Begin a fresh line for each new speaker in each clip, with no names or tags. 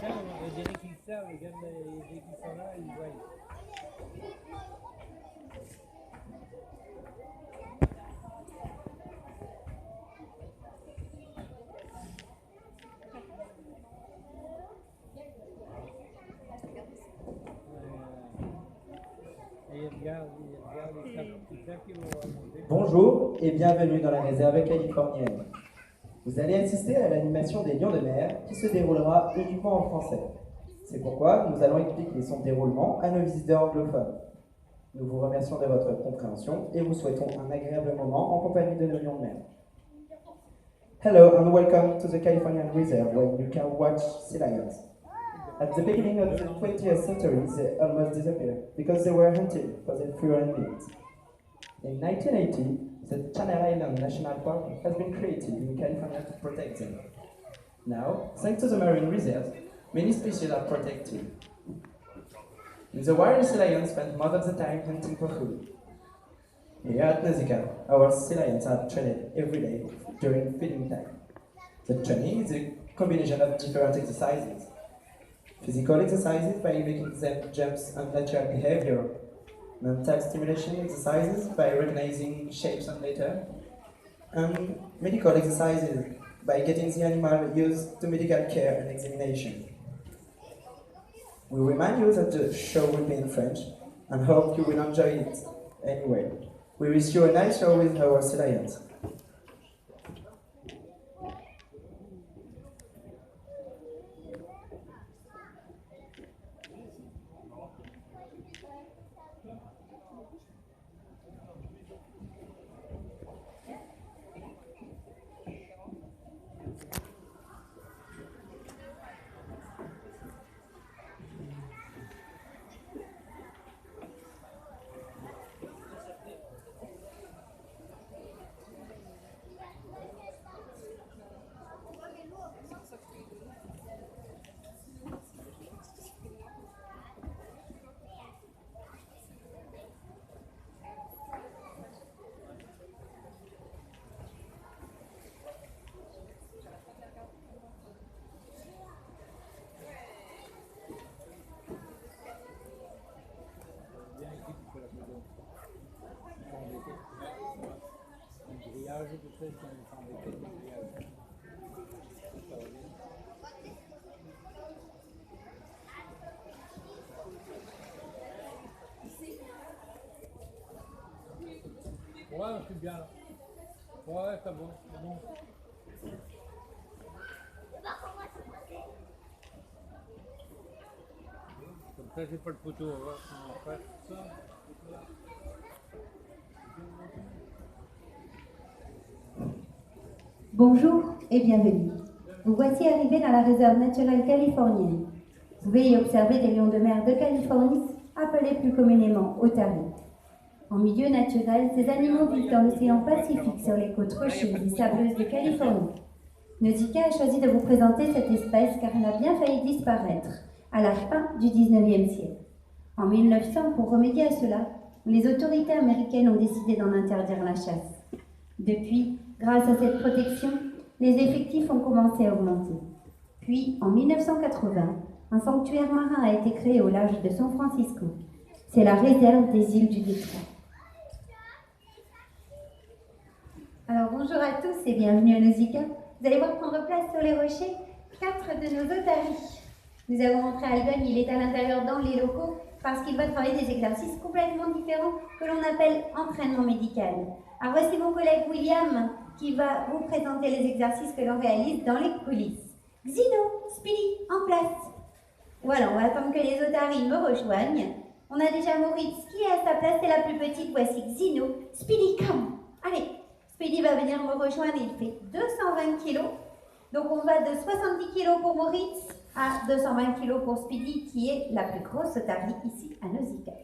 matin, on dirait qu'ils savent, les gars, dès qu'ils sont là, ils voient. Et ils regardent ils savent qu'ils vont monter.
Bonjour et bienvenue dans la réserve californienne. Vous allez assister à l'animation des Lions de mer qui se déroulera uniquement en français. C'est pourquoi nous allons expliquer son déroulement à nos visiteurs anglophones. Nous vous remercions de votre compréhension et vous souhaitons un agréable moment en compagnie de nos Lions de mer. Hello and welcome to the Californian Reserve where you can watch sea lions. At the beginning of the 20th century, they almost disappeared because they were hunted for their fur and meat. In 1980, the Channel Island National Park has been created in California to protect them. Now, thanks to the marine reserves, many species are protected. In the wild, sea lions spend most of the time hunting for food. Here at Nausicaa, our sea lions are trained every day during feeding time. The training is a combination of different exercises. Physical exercises by making them jumps and natural behavior. Mental stimulation exercises by recognizing shapes and letters. And medical exercises by getting the animal used to medical care and examination. We remind you that the show will be in French and hope you will enjoy it anyway. We wish you a nice show with our sea lions.
Ouais, c'est bien là. Ouais, c'est bon, c'est bon. Comme ça, j'ai pas de photo, on va faire ça.
Bonjour et bienvenue. Vous voici arrivés dans la réserve naturelle californienne. Vous pouvez y observer des lions de mer de Californie, appelés plus communément otaries. En milieu naturel, ces animaux vivent dans l'océan Pacifique sur les côtes rocheuses et sableuses de Californie. Nausicaa a choisi de vous présenter cette espèce car elle a bien failli disparaître à la fin du 19e siècle. En 1900, pour remédier à cela, les autorités américaines ont décidé d'en interdire la chasse. Depuis, grâce à cette protection, les effectifs ont commencé à augmenter. Puis, en 1980, un sanctuaire marin a été créé au large de San Francisco. C'est la réserve des îles du Détroit. Alors bonjour à tous et bienvenue à Nausicaa. Vous allez voir prendre place sur les rochers 4 de nos otaries. Nous avons montré à Alban, il est à l'intérieur dans les locaux parce qu'il va travailler des exercices complètement différents que l'on appelle entraînement médical. Alors voici mon collègue William qui va vous présenter les exercices que l'on réalise dans les coulisses. Xino, Speedy, en place. Voilà, on va attendre que les otaries me rejoignent. On a déjà Moritz qui est à sa place, c'est la plus petite. Voici Xino. Speedy, come. Allez, Speedy va venir me rejoindre, il fait 220 kg. Donc on va de 70 kg pour Moritz à 220 kg pour Speedy, qui est la plus grosse otarie ici à Nausicaa.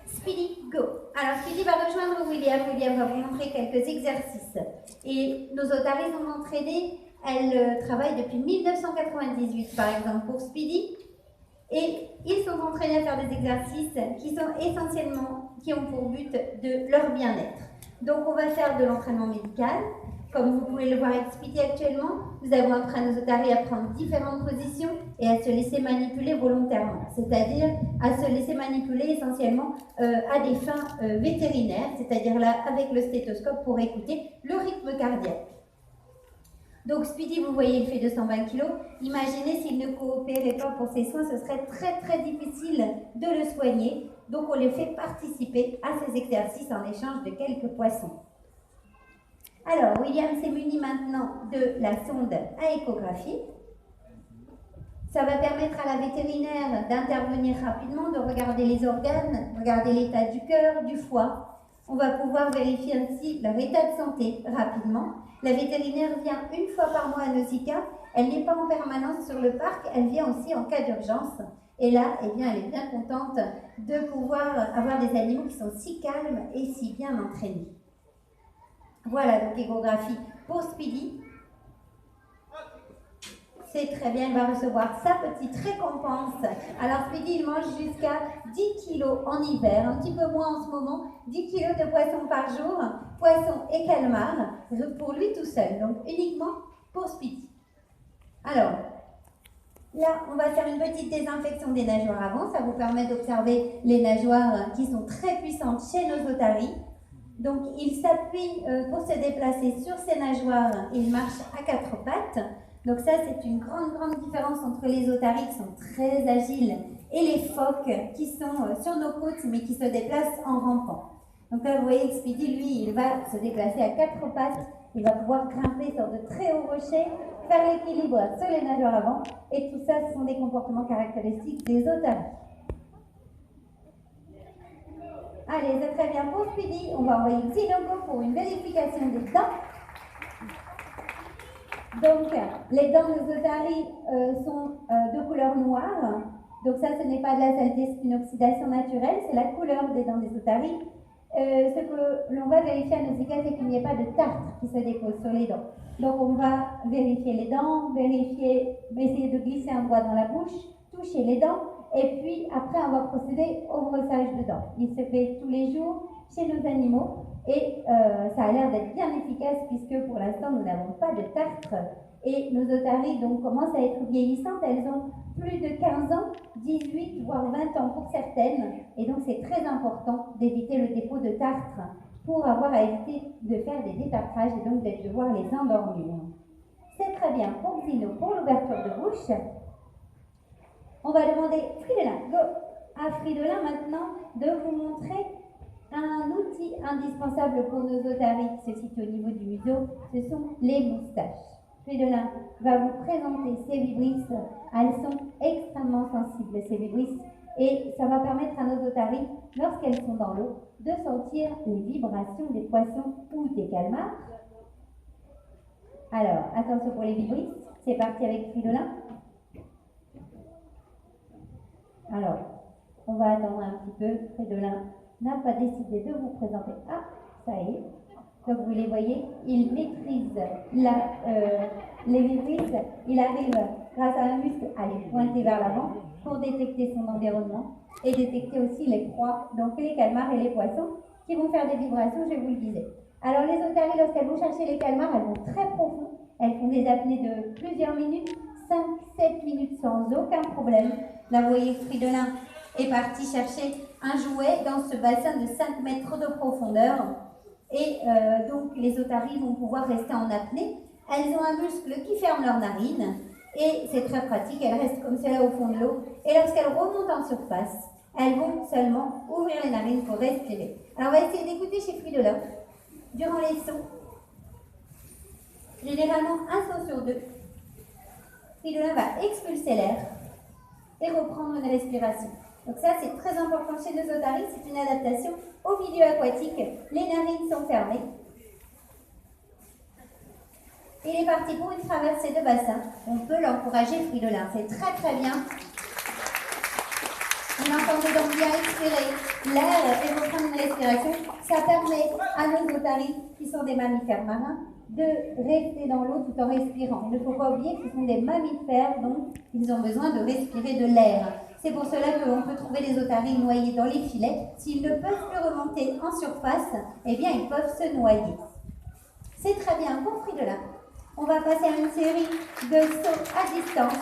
Speedy, go. Alors Speedy va rejoindre William. William va vous montrer quelques exercices. Et nos otaries sont entraînées, elles travaillent depuis 1998 par exemple pour Speedy. Et ils sont entraînés à faire des exercices qui ont pour but de leur bien-être. Donc on va faire de l'entraînement médical Comme vous pouvez le voir expliqué actuellement, nous avons appris à nos otaries à prendre différentes positions et à se laisser manipuler volontairement, c'est-à-dire à se laisser manipuler essentiellement à des fins vétérinaires, c'est-à-dire là avec le stéthoscope pour écouter le rythme cardiaque. Donc Speedy, vous voyez, il fait 220 kg. Imaginez s'il ne coopérait pas pour ses soins, ce serait très très difficile de le soigner. Donc on les fait participer à ces exercices en échange de quelques poissons. Alors, William s'est muni maintenant de la sonde à échographie. Ça va permettre à la vétérinaire d'intervenir rapidement, de regarder les organes, regarder l'état du cœur, du foie. On va pouvoir vérifier ainsi leur état de santé rapidement. La vétérinaire vient une fois par mois à Nausicaa. Elle n'est pas en permanence sur le parc, elle vient aussi en cas d'urgence. Et là, eh bien, elle est bien contente de pouvoir avoir des animaux qui sont si calmes et si bien entraînés. Voilà, donc échographie pour Speedy. C'est très bien, il va recevoir sa petite récompense. Alors Speedy, il mange jusqu'à 10 kilos en hiver, un petit peu moins en ce moment, 10 kilos de poisson par jour, poisson et calmar, pour lui tout seul, donc uniquement pour Speedy. Alors, là, on va faire une petite désinfection des nageoires avant, ça vous permet d'observer les nageoires qui sont très puissantes chez nos otaries. Donc, il s'appuie pour se déplacer sur ses nageoires, il marche à 4 pattes. Donc ça, c'est une grande différence entre les otaries qui sont très agiles et les phoques qui sont sur nos côtes mais qui se déplacent en rampant. Donc là, vous voyez que Speedy, lui, il va se déplacer à 4 pattes, il va pouvoir grimper sur de très hauts rochers, faire l'équilibre sur les nageoires avant, et tout ça, ce sont des comportements caractéristiques des otaries. Allez, c'est très bien pour Speedy. On va envoyer Xenogo pour une vérification des dents. Donc, les dents de nos otaries sont de couleur noire. Donc ça, ce n'est pas de la saleté, c'est une oxydation naturelle. C'est la couleur des dents des otaries. Ce que l'on va vérifier à Nausicaa, c'est qu'il n'y ait pas de tartre qui se dépose sur les dents. Donc, on va vérifier les dents, essayer de glisser un doigt dans la bouche, toucher les dents. Et puis, après, on va procéder au brossage de dents. Il se fait tous les jours chez nos animaux et ça a l'air d'être bien efficace puisque pour l'instant, nous n'avons pas de tartre. Et nos otaries donc, commencent à être vieillissantes. Elles ont plus de 15 ans, 18 voire 20 ans pour certaines. Et donc, c'est très important d'éviter le dépôt de tartre pour avoir à éviter de faire des détartrages et donc de devoir les endormir. C'est très bien pour Xino, pour l'ouverture de bouche. On va demander Fridolin, go, à Fridolin maintenant de vous montrer un outil indispensable pour nos otaries qui se situe au niveau du museau, ce sont les moustaches. Fridolin va vous présenter ces vibrisses, elles sont extrêmement sensibles ces vibrisses et ça va permettre à nos otaries, lorsqu'elles sont dans l'eau, de sentir les vibrations des poissons ou des calmars. Alors, attention pour les vibrisses, c'est parti avec Fridolin. Alors, on va attendre un petit peu. Fridolin n'a pas décidé de vous présenter. Ah, ça y est. Donc, vous les voyez, il maîtrise les vibrisses. Il arrive, grâce à un muscle, à les pointer vers l'avant pour détecter son environnement et détecter aussi les proies, donc les calmars et les poissons qui vont faire des vibrations, je vous le disais. Alors, les otaries, lorsqu'elles vont chercher les calmars, elles vont très profond. Elles font des apnées de plusieurs minutes, 5-7 minutes sans aucun problème. Là, vous voyez, Fridolin est parti chercher un jouet dans ce bassin de 5 mètres de profondeur. Et donc, les otaries vont pouvoir rester en apnée. Elles ont un muscle qui ferme leurs narines. Et c'est très pratique, elles restent comme cela au fond de l'eau. Et lorsqu'elles remontent en surface, elles vont seulement ouvrir les narines pour respirer. Alors, on va essayer d'écouter chez Fridolin. Durant les sauts, généralement un saut sur deux, Fridolin va expulser l'air et reprendre une respiration. Donc ça, c'est très important chez nos otaries, c'est une adaptation au milieu aquatique. Les narines sont fermées. Il est parti pour une traversée de bassin. On peut l'encourager, Fridolin, c'est très bien. On entendait donc bien expirer l'air et reprendre une respiration. Ça permet à nos otaries, qui sont des mammifères marins, de rester dans l'eau tout en respirant. Il ne faut pas oublier que ce sont des mammifères, donc ils ont besoin de respirer de l'air. C'est pour cela qu'on peut trouver des otaries noyées dans les filets. S'ils ne peuvent plus remonter en surface, eh bien ils peuvent se noyer. C'est très bien, bon fruit de là. On va passer à une série de sauts à distance.